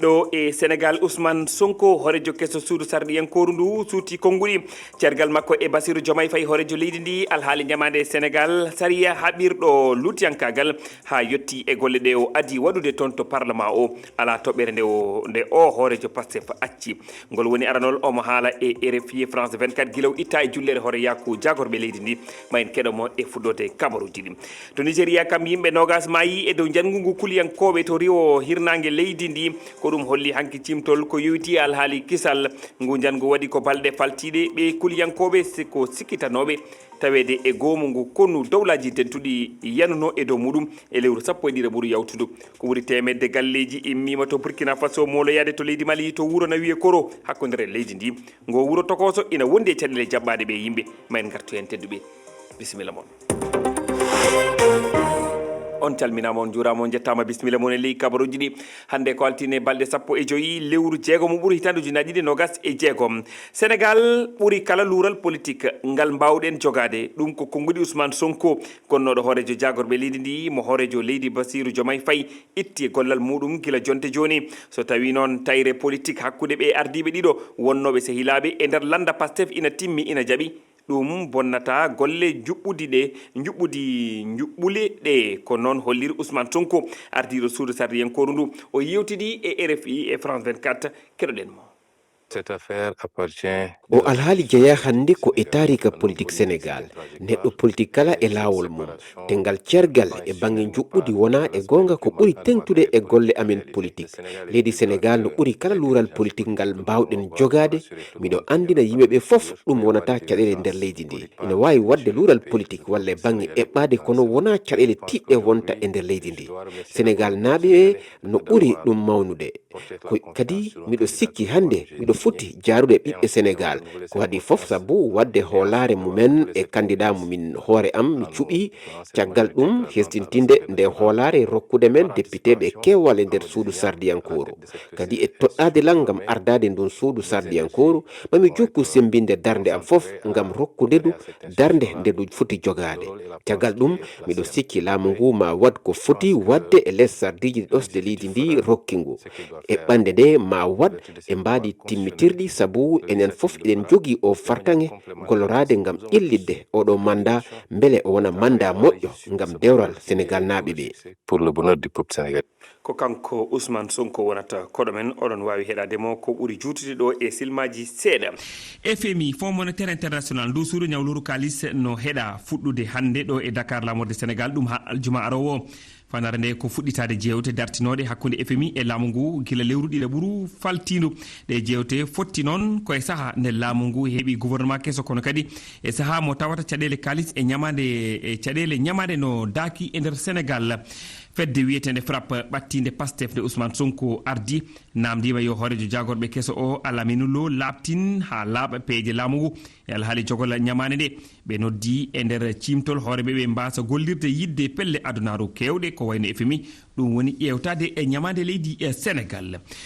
ɗo e Sénégal Ousmane Sonko horejo kesso suudu sardiyankoru ndu suuti konnguli cergal makko e Bassirou Diomaye Faye horejo leydi ndi alhaali ñamade Sénégal sariya haɓirɗo lutiyankagal ha yetti e golle ɗe o adi waɗude toon to parlement o ala toɓɓere nde o horejo Pastef acci ngol woni aranol omo haala e RFI France 24 guilaw itta e jullere hoore yakku jagorɓe leydi ndi ma en keɗomo e fuɗɗode kabaruji ɗi to Nigéria kam yimɓe nogas mayi e dow janggu ngu kuliyankoɓe to riwo hirnangue leydi ndi ko ɗum holli hanki cimtol ko yowiti alhaali kisal ngu jangu waɗi ko balɗe faltiɗe ɓe kuliyankoɓe ko sikkitanoɓe tawede e goomu ngu konnu dowlaji tentuɗi yanuno e dow muɗum e lewru sappo e ɗiɗi ɓuuri yawtudu ko ɓuuri temedde galleji immima to Burkina Faso moloyade to leydi Mali to wuuro na wiye koro hakkodere leydi ndi ngo wuuro tokoso ina wondi e caɗele jaɓɓade ɓe yimɓe ma en gartu hen tedduɓe bisimilla moon on calminama on juurama on jettama bisimilla moon e ley kabaruji ɗi hande ko altine balɗe sappo e joyyi lewru jeegom ɓuuri hitande ujunaji ɗiɗi nogas e jeegom Sénégal ɓuuri kala luural politique ngal mbawɗen jogade ɗum ko konngudi Ousmane Sonko gonnoɗo hoorejo jagorɓe leydi ndi mo hoorejo leydi Bassirou Diomaye Faye itti gollal muɗum gila jonte joni so tawi noon tayre politique hakkude ɓe ardiɓe ɗiɗo wonnoɓe sehilaɓe e nder landa Pastef ina timmi ina jaaɓi ɗum bonnata golle juɓɓule ɗe ko noon holliri Ousmane Sonko ardiɗo suudu sardiyankoru ndu o yewtidi e RFI e France 24 keɗoɗen mo. Cette affaire appartient o alhaali jeeya hannde ko e taarika politique Sénégal neɗɗo politique kala e laawol mum tengal cergal e bange juɓɓudi wona e goonga ko ɓuri tengtude e golle amen politique leydi Sénégal no ɓuri kala luural politique ngal mbawɗen jogade miɗo andina yimɓeɓe fof ɗum wonata caɗele nder leydi ndi ina wawi wadde luural politique walla e bange eɓɓade kono wona caɗele tiɗɗe wonta e nder leydi ndi Sénégal naaɓe no ɓuri ɗum mawnude ko kadi miɗo sikki hannde miɗo foti jaarude ɓiɓɓe Sénégal ko waɗi fof sabu wadde hoolare mumen e candidat mumin hoore am mi cuɓi caggal ɗum hestintinde nde hoolare rokkude men député ɓe kewwal e nder suudu sardiyankoru kadi e toɗɗade lal ngam ardade ndun suudu sardiyankoru mami jokku sembinde darde am fof ngam rokkudedu darde nde du foti jogade caggal ɗum miɗo sikki laamu ngu ma wad ko foti wadde e less sardiji ɗosde leydi ndi rokkingu e ɓande nde ma wad e mbaadi timmitirɗi sabu enen fof eɗen jogii o fartange gollorade ngam ƴellidde oɗo manda beele o wona manda moƴƴo ngam dewral Sénégal naaɓe ɓe pour le bonheur du peuple sénégalais. Ko kanko Ousmane Sonko wonata koɗo men oɗon wawi heɗademo ko ɓuuri juutude ɗo e silmaji seeɗa FMI Fonds monétaire international ndu suudu ñawluru kalis no heeɗa fuɗɗude hande ɗo e Dakar lamorde Sénégal ɗum ha aljuma arowo fanare nde ko fuɗɗitade jewte dartinoɗe hakkude FMI e laamu ngu gila lewru ɗiɗa ɓuuru faltindu ɗe jewte fotti noon koye saaha nde laamu ngu heeɓi gouvernement kesso kono kadi e saaha mo tawata caɗele kalis e caɗele ñamade no daaki e nder Sénégal fedde wiyetende frappe ɓattinde Pastef nde Ousmane Sonko ardi namdima yo hoorejo jagorɓe kesso o Alaminoulo labtin ha laaɓa peeje laamu ngu e alhaali jogol ñamade nde ɓe noddi e nder cimtol hooreɓe ɓe mbasa gollirde yidde pelle adunaru kewɗe ko wayno FMI ɗum woni ƴewtade e ñamade leydi e Sénégal